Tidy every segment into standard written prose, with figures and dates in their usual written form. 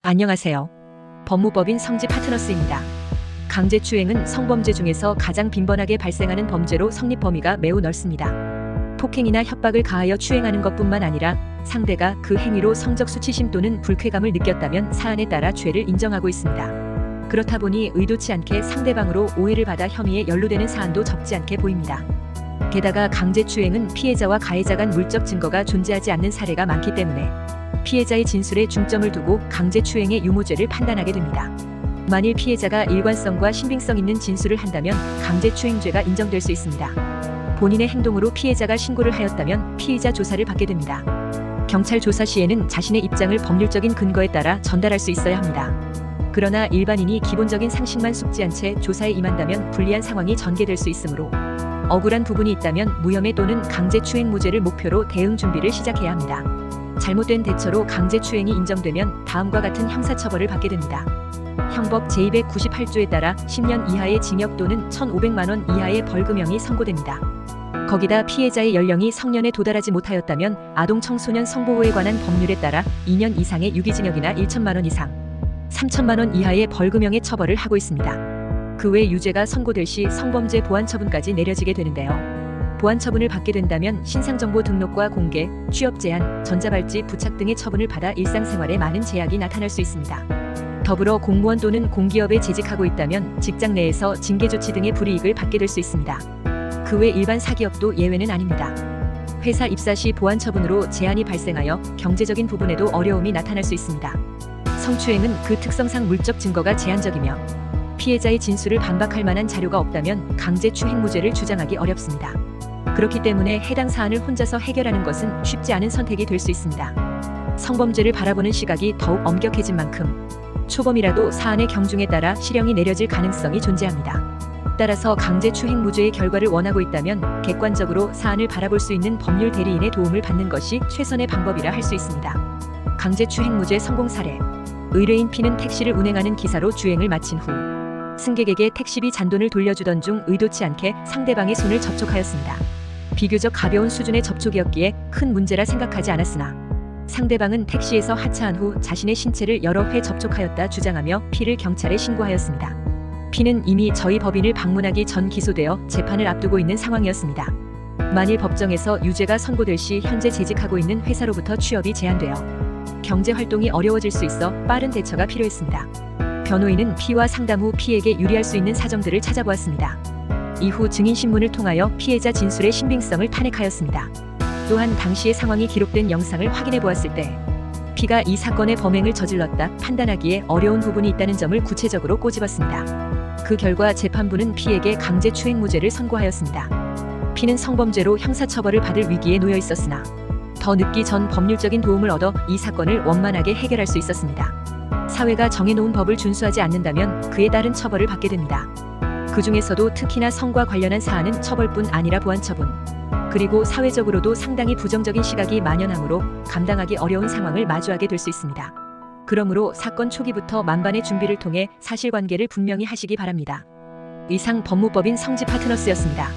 안녕하세요. 법무법인 성지 파트너스입니다. 강제추행은 성범죄 중에서 가장 빈번하게 발생하는 범죄로 성립 범위가 매우 넓습니다. 폭행이나 협박을 가하여 추행하는 것뿐만 아니라 상대가 그 행위로 성적 수치심 또는 불쾌감을 느꼈다면 사안에 따라 죄를 인정하고 있습니다. 그렇다 보니 의도치 않게 상대방으로 오해를 받아 혐의에 연루되는 사안도 적지 않게 보입니다. 게다가 강제추행은 피해자와 가해자 간 물적 증거가 존재하지 않는 사례가 많기 때문에 피해자의 진술에 중점을 두고 강제추행의 유무죄를 판단하게 됩니다. 만일 피해자가 일관성과 신빙성 있는 진술을 한다면 강제추행죄가 인정될 수 있습니다. 본인의 행동으로 피해자가 신고를 하였다면 피의자 조사를 받게 됩니다. 경찰 조사 시에는 자신의 입장을 법률적인 근거에 따라 전달할 수 있어야 합니다. 그러나 일반인이 기본적인 상식만 숙지한 채 조사에 임한다면 불리한 상황이 전개될 수 있으므로 억울한 부분이 있다면 무혐의 또는 강제추행무죄를 목표로 대응 준비를 시작해야 합니다. 잘못된 대처로 강제추행이 인정되면 다음과 같은 형사처벌을 받게 됩니다. 형법 제298조에 따라 10년 이하의 징역 또는 1,500만 원 이하의 벌금형이 선고됩니다. 거기다 피해자의 연령이 성년에 도달하지 못하였다면 아동 청소년 성보호에 관한 법률에 따라 2년 이상의 유기징역이나 1천만 원 이상, 3천만 원 이하의 벌금형의 처벌을 하고 있습니다. 그 외 유죄가 선고될 시 성범죄 보완처분까지 내려지게 되는데요. 보완처분을 받게 된다면 신상정보 등록과 공개, 취업 제한, 전자발찌 부착 등의 처분을 받아 일상생활에 많은 제약이 나타날 수 있습니다. 더불어 공무원 또는 공기업에 재직하고 있다면 직장 내에서 징계조치 등의 불이익을 받게 될 수 있습니다. 그 외 일반 사기업도 예외는 아닙니다. 회사 입사 시 보완처분으로 제한이 발생하여 경제적인 부분에도 어려움이 나타날 수 있습니다. 성추행은 그 특성상 물적 증거가 제한적이며 피해자의 진술을 반박할 만한 자료가 없다면 강제추행무죄를 주장하기 어렵습니다. 그렇기 때문에 해당 사안을 혼자서 해결하는 것은 쉽지 않은 선택이 될 수 있습니다. 성범죄를 바라보는 시각이 더욱 엄격해진 만큼 초범이라도 사안의 경중에 따라 실형이 내려질 가능성이 존재합니다. 따라서 강제추행무죄의 결과를 원하고 있다면 객관적으로 사안을 바라볼 수 있는 법률 대리인의 도움을 받는 것이 최선의 방법이라 할 수 있습니다. 강제추행무죄 성공 사례. 의뢰인 P는 택시를 운행하는 기사로 주행을 마친 후 승객에게 택시비 잔돈을 돌려주던 중 의도치 않게 상대방의 손을 접촉하였습니다. 비교적 가벼운 수준의 접촉이었기에 큰 문제라 생각하지 않았으나 상대방은 택시에서 하차한 후 자신의 신체를 여러 회 접촉하였다 주장하며 P를 경찰에 신고하였습니다. P는 이미 저희 법인을 방문하기 전 기소되어 재판을 앞두고 있는 상황이었습니다. 만일 법정에서 유죄가 선고될 시 현재 재직하고 있는 회사로부터 취업이 제한되어 경제 활동이 어려워질 수 있어 빠른 대처가 필요했습니다. 변호인은 P와 상담 후 P에게 유리할 수 있는 사정들을 찾아보았습니다. 이후 증인신문을 통하여 피해자 진술의 신빙성을 탄핵하였습니다. 또한 당시의 상황이 기록된 영상을 확인해 보았을 때 P가 이 사건의 범행을 저질렀다 판단하기에 어려운 부분이 있다는 점을 구체적으로 꼬집었습니다. 그 결과 재판부는 P에게 강제추행무죄를 선고하였습니다. P는 성범죄로 형사처벌을 받을 위기에 놓여 있었으나 더 늦기 전 법률적인 도움을 얻어 이 사건을 원만하게 해결할 수 있었습니다. 사회가 정해놓은 법을 준수하지 않는다면 그에 따른 처벌을 받게 됩니다. 그 중에서도 특히나 성과 관련한 사안은 처벌뿐 아니라 보완처분, 그리고 사회적으로도 상당히 부정적인 시각이 만연하므로 감당하기 어려운 상황을 마주하게 될 수 있습니다. 그러므로 사건 초기부터 만반의 준비를 통해 사실관계를 분명히 하시기 바랍니다. 이상 법무법인 성지 파트너스였습니다.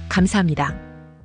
감사합니다.